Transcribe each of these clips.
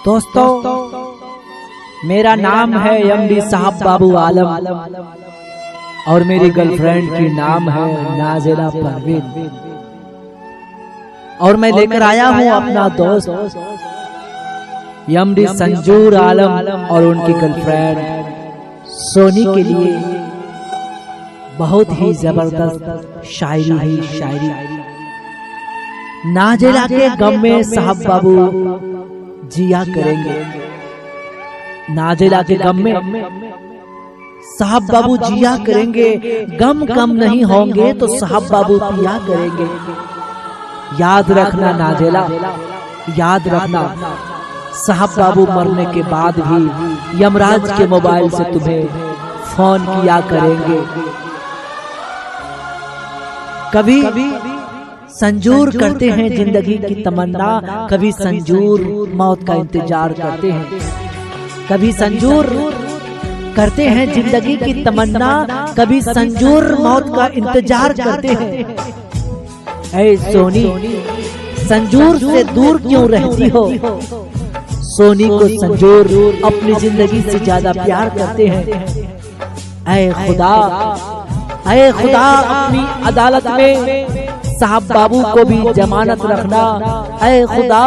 दोस्तों, मेरा नाम है एमडी साहब बाबू आलम और मेरी गर्लफ्रेंड की नाम है नाजिला परवीन। और मैं लेकर आया हूँ अपना दोस्त एमडी संजूर आलम और उनकी गर्लफ्रेंड सोनी के लिए बहुत ही जबरदस्त शायरी। नाजिला के गम में साहब बाबू जिया करेंगे। नाजिला के गम में साहब बाबू जिया करेंगे। गम कम नहीं होंगे तो साहब बाबू पिया करेंगे। याद रखना नाजिला, याद रखना, साहब बाबू मरने के बाद भी यमराज के मोबाइल से तुम्हें फोन किया करेंगे। कभी संजूर करते हैं जिंदगी की तमन्ना, कभी संजूर मौत का इंतजार करते हैं। कभी संजूर करते हैं जिंदगी की तमन्ना, कभी संजूर मौत का इंतजार करते हैं। ऐ सोनी, संजूर से दूर क्यों रहती हो? सोनी को संजूर अपनी जिंदगी से ज्यादा प्यार करते हैं। ऐ खुदा, ऐ खुदा, अपनी अदालत में साहब बाबू को भी जमानत रखना। ऐ खुदा,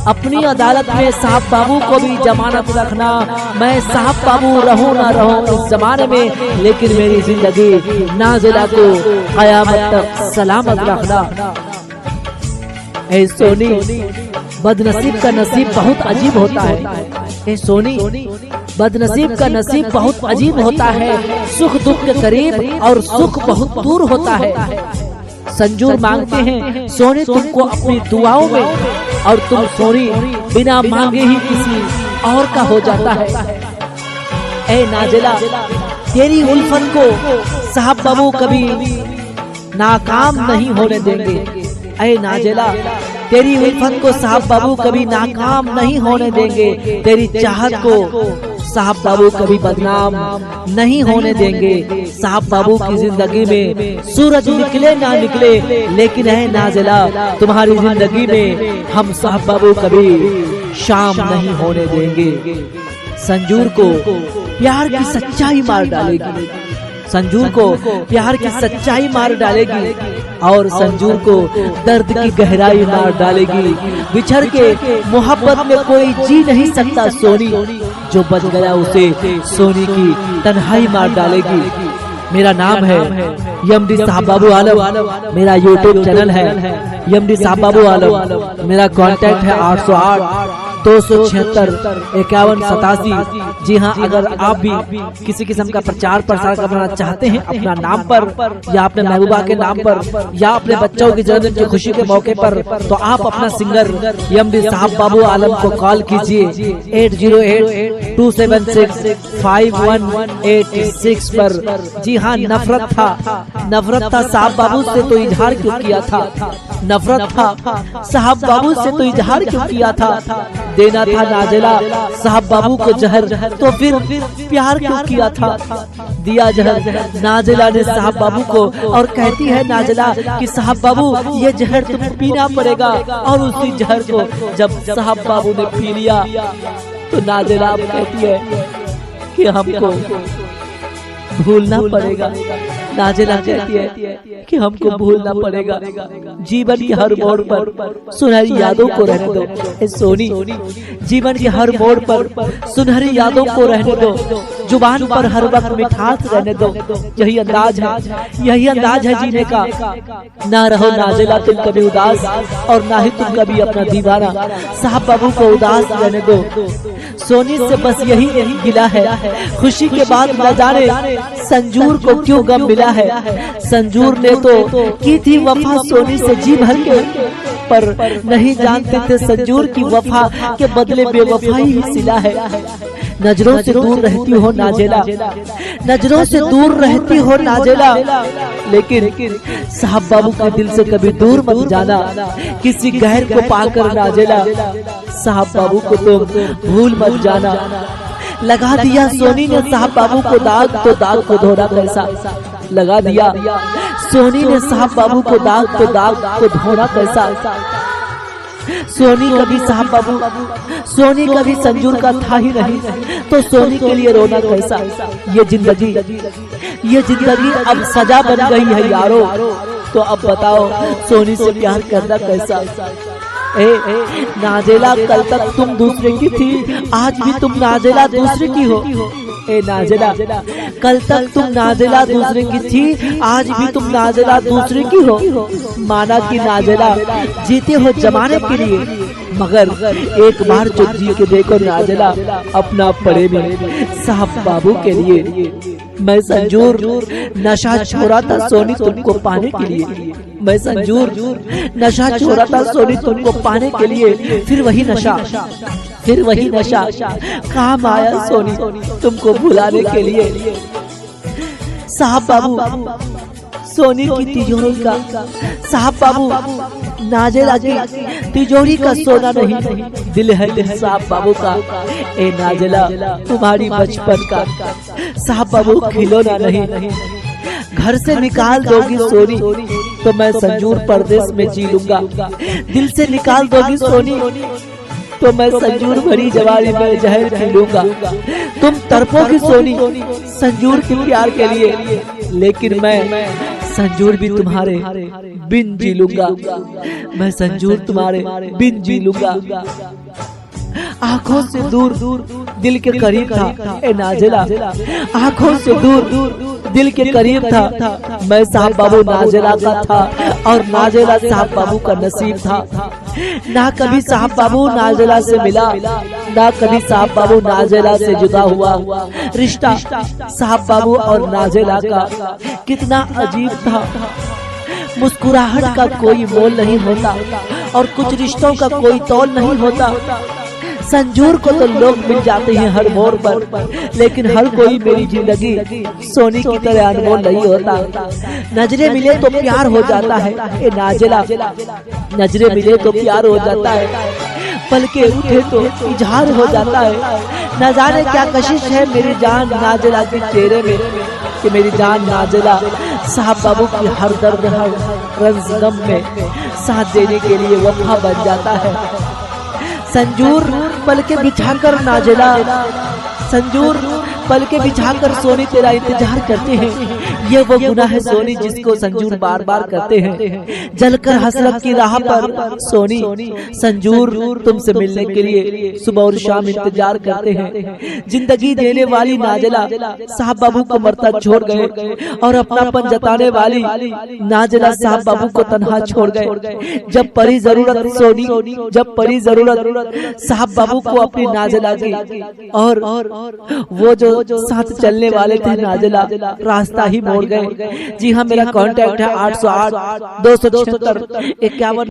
अपनी अदालत में साहब बाबू को भी जमानत रखना। मैं साहब बाबू रहूं ना रहूं इस जमाने में, लेकिन मेरी जिंदगी नाजिला को कयामत तक सलामत रखना। ऐ सोनी, बदनसीब का नसीब बहुत अजीब होता है। ऐ सोनी, बदनसीब का नसीब बहुत अजीब होता है। सुख दुख के करीब और सुख बहुत दूर होता है। संजूर मांगते हैं सोनी तुमको अपनी दुआओं में, और तुम सोनी बिना मांगे ही किसी और का हो जाता है। ऐ नाजिला, तेरी उल्फत को साहब बाबू कभी नाकाम नहीं होने देंगे। ऐ नाजिला, तेरी उल्फत को साहब बाबू कभी नाकाम नहीं होने देंगे। तेरी चाहत को साहब बाबू कभी बदनाम नहीं होने देंगे। साहब बाबू की जिंदगी में सूरज निकले ना निकले, लेकिन है नाजिला, तुम्हारी जिंदगी में हम साहब बाबू कभी शाम नहीं होने देंगे। संजूर को प्यार की सच्चाई मार डालेगी। संजूर को प्यार की सच्चाई मार डालेगी और संजूर को दर्द की गहराई मार डालेगी। बिछड़ के मोहब्बत में कोई जी नहीं सकता। सोनी जो बच गया उसे सोनी की तन्हाई मार डालेगी। मेरा नाम है एमडी साहब बाबू आलम, मेरा यूट्यूब चैनल है एमडी साहब बाबू आलम। मेरा कांटेक्ट है 808 276 51 87। जी हाँ, अगर आप भी किसी किस्म का प्रचार प्रसार करना चाहते हैं अपना नाम पर, या अपने महबूबा के नाम पर, या अपने बच्चों की जन्मदिन की खुशी के मौके पर, तो आप अपना सिंगर एमडी साहब बाबू आलम को कॉल कीजिए 808-276 5186 पर। जी हाँ, नफरत था साहब बाबू से तो इजहार क्यों किया था? नफरत था साहब बाबू से तो इजहार क्यों किया था? देना था नाजिला साहब बाबू को जहर, तो फिर प्यार क्यों किया था? दिया जहर नाजिला ने साहब बाबू को, और कहती है नाजिला कि साहब बाबू ये जहर तुम्हें पीना पड़ेगा। और उसी जहर को जब साहब बाबू ने पी लिया तो नाजिला कहती है कि हमको भूलना पड़ेगा। नाजिला कहती है कि हमको भूलना पड़ेगा। जीवन के हर मोड़ पर सुनहरी यादों को रहने दो। सोनी, जीवन के हर मोड़ पर सुनहरी यादों को रहने दो। जुबान पर हर वक्त मिठास रहने दो। यही अंदाज है जीने का। ना रहो नाजिला तुम कभी उदास, और ना ही तुम कभी अपना दीवाना। साहब बाबू को उदास रहने दो। सोनी से बस यही गिला है, खुशी के बाद न जाने संजूर को क्यों गम मिला है। संजूर ने तो की थी वफा सोनी से जी भर के, पर नहीं जानते थे संजूर की वफा के बदले बेवफाई ही सिला है। नजरों से दूर रहती हो नाजिला, नजरों से दूर रहती हो नाजिला, लेकिन साहब बाबू के दिल से कभी दूर मत जाना। किसी गैर को पाकर नाजिला साहब बाबू को तुम भूल मत जाना। लगा दिया सोनी ने साहब बाबू को दाग, तो दाग को धोना कैसा? लगा दिया सोनी ने साहब बाबू को दाग, तो दाग को धोना कैसा? सोनी कभी साहब बाबू, सोनी कभी संजूर का था ही नहीं, तो सोनी के लिए रोना कैसा? ये जिंदगी अब सजा बन गई है यारो। तो अब बताओ सोनी से प्यार करना कैसा? नाजेला, कल तक तुम दूसरे की थी, आज भी तुम नाजेला दूसरे की हो। नाजेला, कल तक तुम नाजेला दूसरे की थी, आज भी तुम नाजेला दूसरे की हो। माना कि नाजेला जीते हो जमाने के लिए, मगर एक बार जो जी के देखो नाजेला अपना प्रेमी साहब बाबू के लिए। मैं संजूर नशा छोड़ा था सोनी तुमको पाने के लिए, मैं संजूर नशा छोड़ा था सोनी तुमको पाने के लिए। फिर वही नशा काम आया सोनी तुमको भुलाने के लिए। साहब बाबू सोनी की तिजोरी का, साहब बाबू नाजेला की तिजोरी का सोना नहीं, दिल है दिल साहब बाबू का। नाजेला तुम्हारी बचपन का साहब बाबू खिलौना नहीं। घर से निकाल दोगी सोनी तो मैं संजूर परदेश में जी लूंगा, दिल से निकाल दोगी सोनी तो मैं संजूर भरी जवानी में जहर पी लूंगा। तुम तड़पोगी सोनी संजूर के प्यार के लिए, लेकिन मैं संजूर भी तुम्हारे बिन जी लूंगा, मैं संजूर तुम्हारे बिन जी लूंगा। आंखों से दूर दिल के करीब था नाजेला, आंखों से दूर दिल के करीब था। मैं साहब बाबू नाजेला का था और नाजेला साहब बाबू का नसीब था। ना कभी साहब बाबू नाजेला से मिला, ना कभी साहब बाबू नाजेला से जुदा हुआ। रिश्ता साहब बाबू और नाजेला का कितना अजीब था। मुस्कुराहट का कोई मोल नहीं होता और कुछ रिश्तों का कोई तौल नहीं होता। संजूर को तो लोग मिल जाते हैं हर मोड़ पर, लेकिन हर कोई मेरी जिंदगी सोनी की तरह अनमोल नहीं होता। नजरे मिले तो प्यार हो जाता है नाजेला, नजरे मिले तो प्यार हो जाता है, पलके उठे तो इजहार हो जाता है। न जाने क्या कशिश है मेरी जान नाजेला के चेहरे में, कि मेरी जान नाजेला साहब बाबू की हर दर्द हर रंज गम में साथ देने के लिए वफा बन जाता है। संजूर पल के बिछाकर नाजेला, संजूर पल के बिछाकर सोनी तेरा इंतजार करते हैं। ये वो गुनाह है सोनी जिसको संजूर बार बार करते हैं। जलकर हसरत की राह पर सोनी संजूर तुमसे मिलने के लिए सुबह और शाम इंतजार करते हैं। जिंदगी देने वाली नाजेला साहब बाबू को मरता छोड़ गए और अपनापन जताने वाली नाजेला साहब बाबू को तन्हा छोड़ गए। जब पड़ी जरूरत सोनी, जब पड़ी जरूरत साहब बाबू को अपनी नाजेला की, और वो जो साथ चलने वाले थे नाजेला रास्ता ही मोड़ गए। जी हाँ, मेरा कांटेक्ट है 808 276 51।